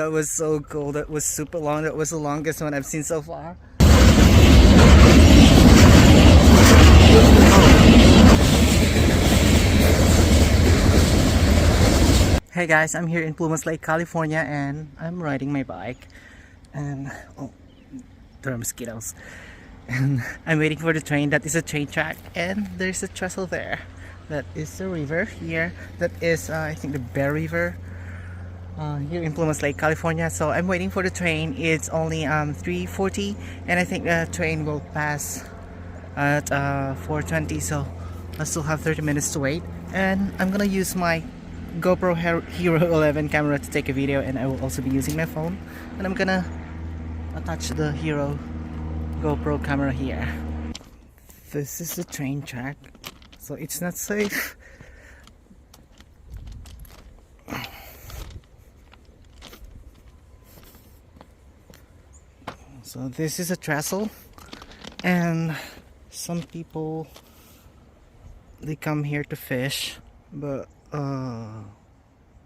That was so cool. That was super long. That was the longest one I've seen so far. Hey guys, I'm here in Plumas Lake, California, and I'm riding my bike. And oh, there are mosquitoes. And I'm waiting for the train. That is a train track, and there's a trestle there. That is the river here. That is, I think, the Bear River. Here in Plumas Lake, California. So I'm waiting for the train. It's only 3:40, and I think the train will pass at 4:20. So I still have 30 minutes to wait, and I'm gonna use my GoPro Hero 11 camera to take a video, and I will also be using my phone, and I'm gonna attach the Hero GoPro camera here. This is the train track, so it's not safe. So this is a trestle, and some people, they come here to fish, but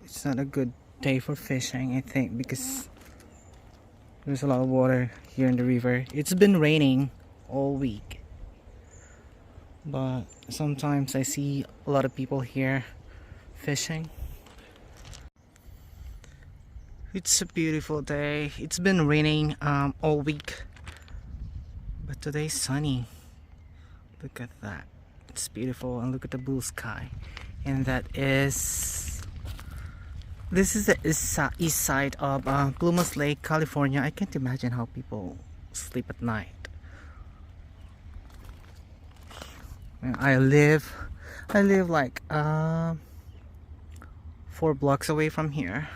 it's not a good day for fishing, I think, because there's a lot of water here in the river. It's been raining all week, but sometimes I see a lot of people here fishing. It's a beautiful day. It's been raining all week, but today's sunny. Look at that. It's beautiful, and look at the blue sky. And that is, this is the east side of Plumas Lake, California. I can't imagine how people sleep at night. And I live like 4 blocks away from here.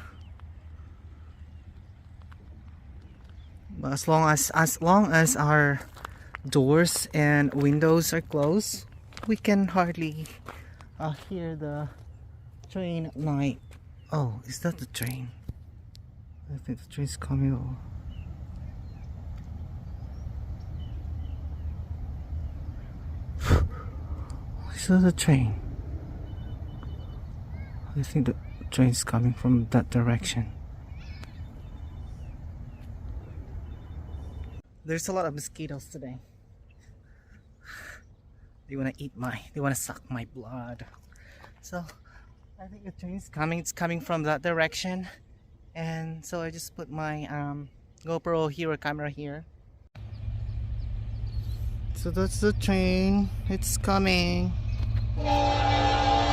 But as long as our doors and windows are closed, we can hardly hear the train at night. Oh, is that the train? I think the train's coming over. Is that the train? I think the train's coming from that direction. There's a lot of mosquitoes today. They wanna they wanna suck my blood. So I think the train's coming. It's coming from that direction, and so I just put my GoPro Hero camera here. So that's the train. It's coming. Wow,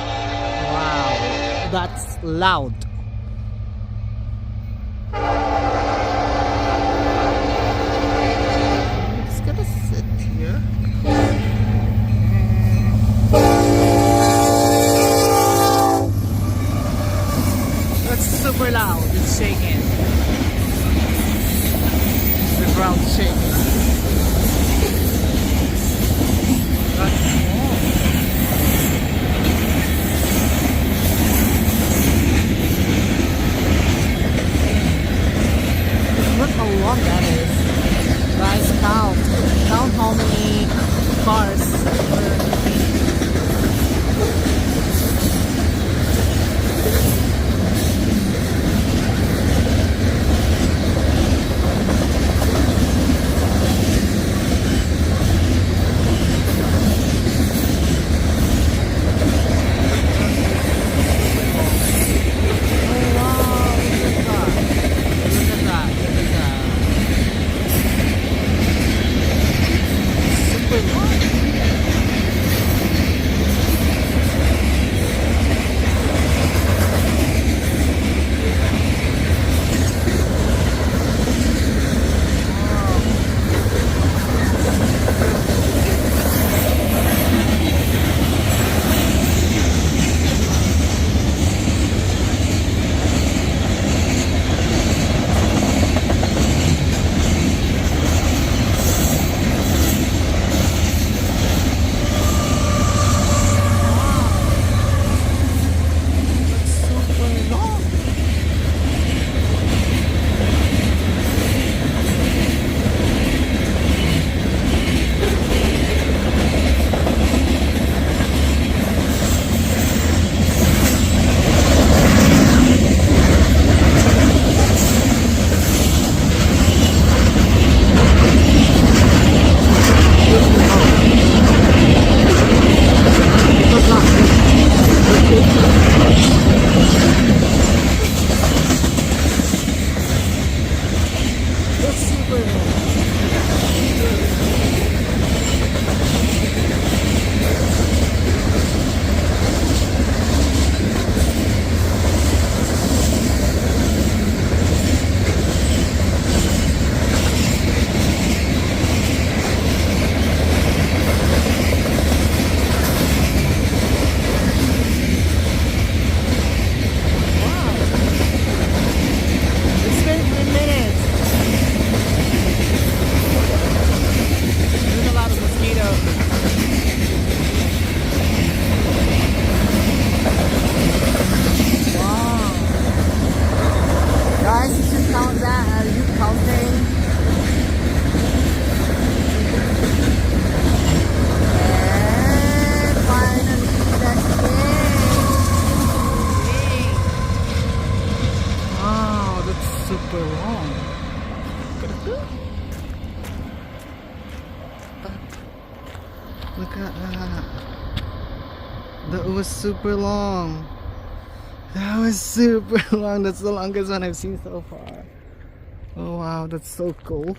that's loud. Super loud, it's shaking. The ground's shaking. That's small. That was super long. That was super long. That's the longest one I've seen so far. Oh wow, that's so cool.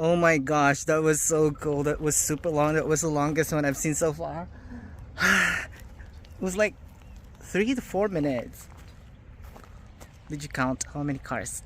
Oh my gosh, that was so cool. That was super long. That was the longest one I've seen so far. It was like 3 to 4 minutes. Did you count how many cars